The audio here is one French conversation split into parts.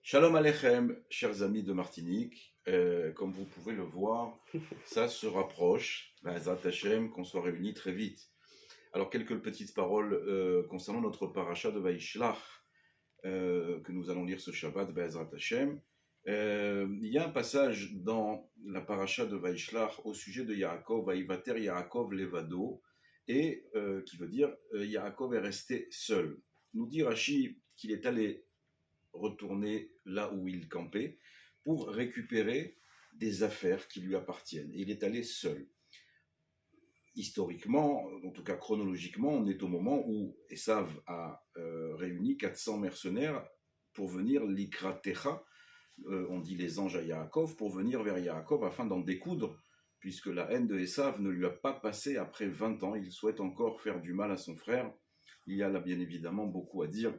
Shalom Aleichem, chers amis de Martinique. Comme vous pouvez le voir, ça se rapproche. Be'ezrat Hashem, qu'on soit réunis très vite. Alors, quelques petites paroles concernant notre paracha de Vaishlach, que nous allons lire ce Shabbat, Be'ezrat Hashem. Il y a un passage dans la paracha de Vaishlach au sujet de Yaakov, Vaïvater Yaakov Levado, et qui veut dire Yaakov est resté seul. Nous dit Rashi qu'il est allé retourner là où il campait pour récupérer des affaires qui lui appartiennent. Et il est allé seul. Historiquement, en tout cas chronologiquement, on est au moment où Esav a réuni 400 mercenaires pour venir l'Ikratecha, on dit les anges à Yaakov, pour venir vers Yaakov afin d'en découdre, puisque la haine de Esav ne lui a pas passé après 20 ans. Il souhaite encore faire du mal à son frère. Il y a là bien évidemment beaucoup à dire,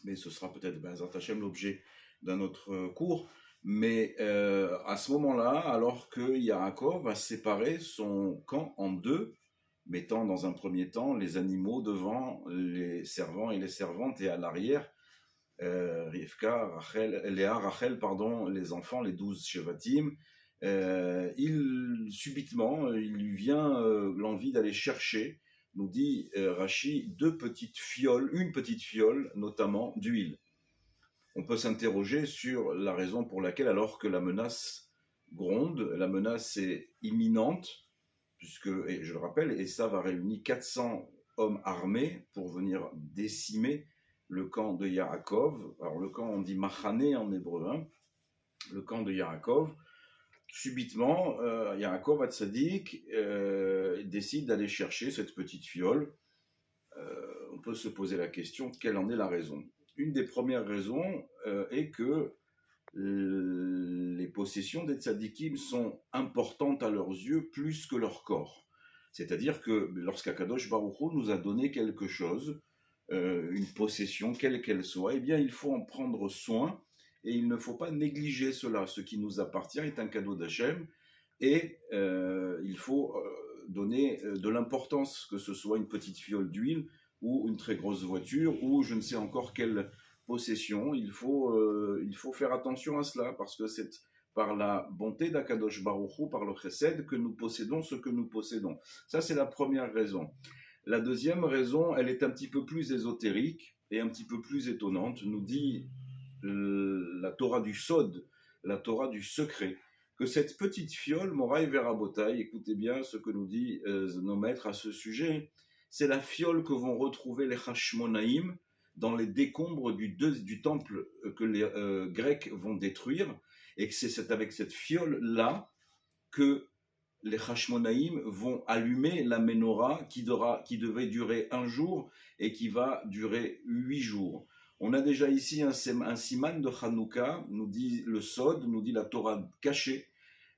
mais ce sera peut-être Be'ezrat Hashem l'objet d'un autre cours. Mais à ce moment-là, alors que Yaakov va séparer son camp en deux, mettant dans un premier temps les animaux devant, les servants et les servantes, et à l'arrière, Rivka, Rachel, Léa, Rachel, pardon, les enfants, les 12 Shevatim, subitement, il lui vient l'envie d'aller chercher, nous dit Rashi, une petite fiole notamment d'huile. On peut s'interroger sur la raison pour laquelle, alors que la menace gronde, la menace est imminente, puisque, et je le rappelle, Esav a réuni 400 hommes armés pour venir décimer le camp de Yaakov. Alors le camp, on dit Machané en hébreu, hein, le camp de Yaakov. Subitement, Yaakov Hatzadik décide d'aller chercher cette petite fiole. On peut se poser la question, quelle en est la raison? Une des premières raisons est que les possessions des tzadikim sont importantes à leurs yeux plus que leur corps. C'est-à-dire que lorsqu'Akadosh Baruch Hu nous a donné quelque chose, une possession, quelle qu'elle soit, eh bien il faut en prendre soin et il ne faut pas négliger cela. Ce qui nous appartient est un cadeau d'Hachem et il faut donner de l'importance, que ce soit une petite fiole d'huile ou une très grosse voiture ou je ne sais encore quelle possession. Il faut faire attention à cela parce que c'est par la bonté d'Akadosh Baruch Hu, par le chesed, que nous possédons ce que nous possédons. Ça, c'est la première raison. La deuxième raison, elle est un petit peu plus ésotérique et un petit peu plus étonnante. Nous dit la Torah du Sod, la Torah du secret, que cette petite fiole, Moraï Verabotai, écoutez bien ce que nous dit nos maîtres à ce sujet, c'est la fiole que vont retrouver les Hashmonaïm dans les décombres du temple que les Grecs vont détruire, et que c'est avec cette fiole-là que les Hashmonaïm vont allumer la menorah qui devait durer un jour et qui va durer 8 jours. On a déjà ici un siman de Hanouka, nous dit le Sod, nous dit la Torah cachée,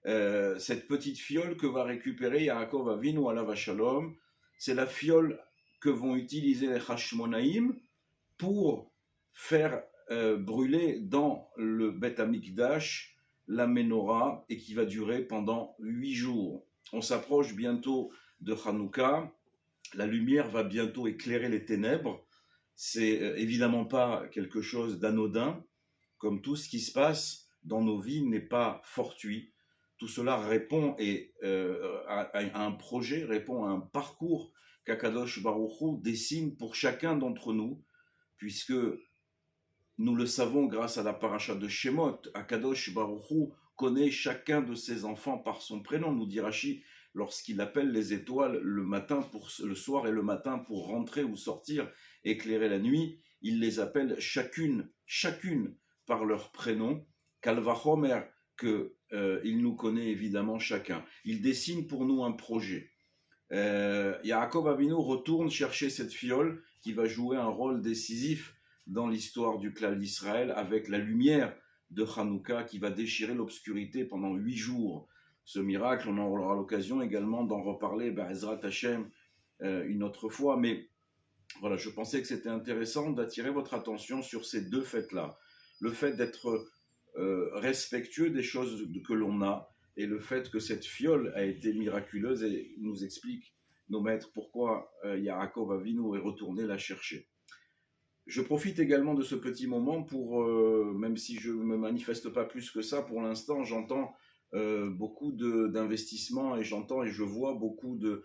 cette petite fiole que va récupérer Yaakov Avinu alav shalom, c'est la fiole que vont utiliser les Hashmonaïm pour faire brûler dans le Beth Amikdash la menorah et qui va durer pendant 8 jours. On s'approche bientôt de Hanouka, la lumière va bientôt éclairer les ténèbres. C'est évidemment pas quelque chose d'anodin, comme tout ce qui se passe dans nos vies n'est pas fortuit. Tout cela répond à un projet, répond à un parcours qu'Akadosh Baruch Hu dessine pour chacun d'entre nous, puisque nous le savons grâce à la paracha de Shemot, Akadosh Baruch Hu connaît chacun de ses enfants par son prénom, nous dit Rashi, lorsqu'il appelle les étoiles le soir et le matin pour rentrer ou sortir, éclairer la nuit, il les appelle chacune par leur prénom, Kalvachomer, qu'il nous connaît évidemment chacun. Il dessine pour nous un projet. Yaakov Avinu retourne chercher cette fiole qui va jouer un rôle décisif dans l'histoire du clan d'Israël avec la lumière de Hanouka qui va déchirer l'obscurité pendant 8 jours. Ce miracle, on aura l'occasion également d'en reparler, Be'ezrat Hashem, une autre fois. Mais voilà, je pensais que c'était intéressant d'attirer votre attention sur ces deux faits-là. Le fait d'être respectueux des choses que l'on a et le fait que cette fiole a été miraculeuse et nous explique nos maîtres pourquoi Yaakov Avinu est retourné la chercher. Je profite également de ce petit moment pour, même si je ne me manifeste pas plus que ça pour l'instant, j'entends beaucoup d'investissements et j'entends et je vois beaucoup de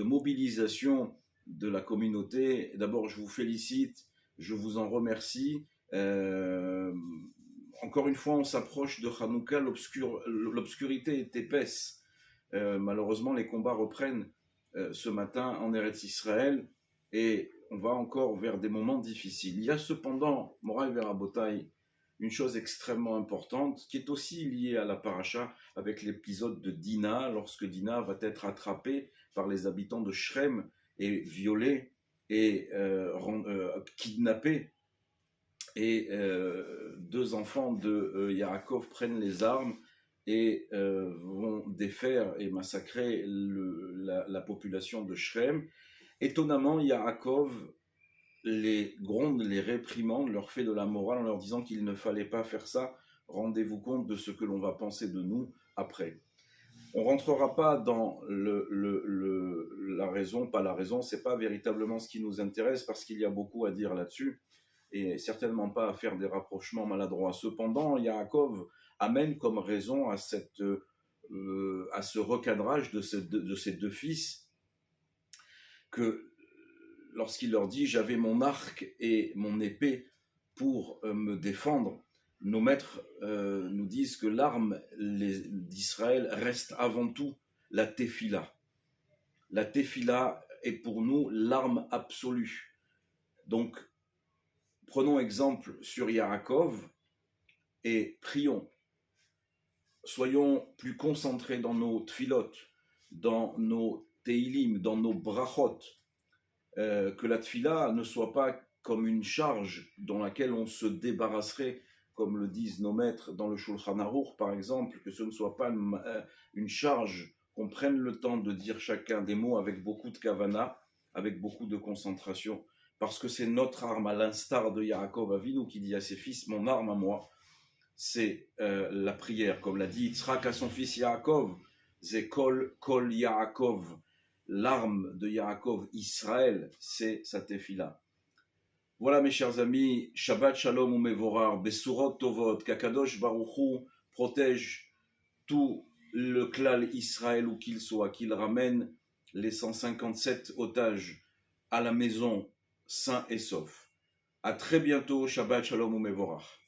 mobilisation de la communauté. D'abord, je vous félicite, je vous en remercie. Euh, Encore une fois, on s'approche de Hanouka, l'obscurité est épaisse. Malheureusement, les combats reprennent ce matin en Eretz Israël et on va encore vers des moments difficiles. Il y a cependant, Moraï Verabotai, une chose extrêmement importante qui est aussi liée à la paracha avec l'épisode de Dina, lorsque Dina va être attrapée par les habitants de Shrem et violée et kidnappée. Et deux enfants de Yaakov prennent les armes et vont défaire et massacrer la population de Shrem. Étonnamment, Yaakov les gronde, les réprimande, leur fait de la morale en leur disant qu'il ne fallait pas faire ça. Rendez-vous compte de ce que l'on va penser de nous après. On rentrera pas dans la raison, pas la raison, c'est pas véritablement ce qui nous intéresse parce qu'il y a beaucoup à dire là-dessus et certainement pas à faire des rapprochements maladroits. Cependant, Yaakov amène comme raison à ce recadrage de ces deux fils que lorsqu'il leur dit « j'avais mon arc et mon épée pour me défendre », nos maîtres nous disent que l'arme d'Israël reste avant tout la tefila. La tefila est pour nous l'arme absolue. Donc, prenons exemple sur Yaakov et prions. Soyons plus concentrés dans nos tfilot, dans nos teilim, dans nos brachot, que la tfila ne soit pas comme une charge dans laquelle on se débarrasserait, comme le disent nos maîtres dans le Shulchan Aruch par exemple, que ce ne soit pas une charge, qu'on prenne le temps de dire chacun des mots avec beaucoup de kavana, avec beaucoup de concentration, parce que c'est notre arme, à l'instar de Yaakov Avinu qui dit à ses fils, mon arme à moi, c'est la prière, comme l'a dit Yitzhak à son fils Yaakov, c'est kol Yaakov, l'arme de Yaakov, Israël, c'est sa tefila. Voilà mes chers amis, Shabbat Shalom Umevorar, Besurot Tovot, qu'Akadosh Baruch Hu protège tout le klal Israël où qu'il soit, qu'il ramène les 157 otages à la maison sains et saufs. À très bientôt, Shabbat Shalom Umevorar.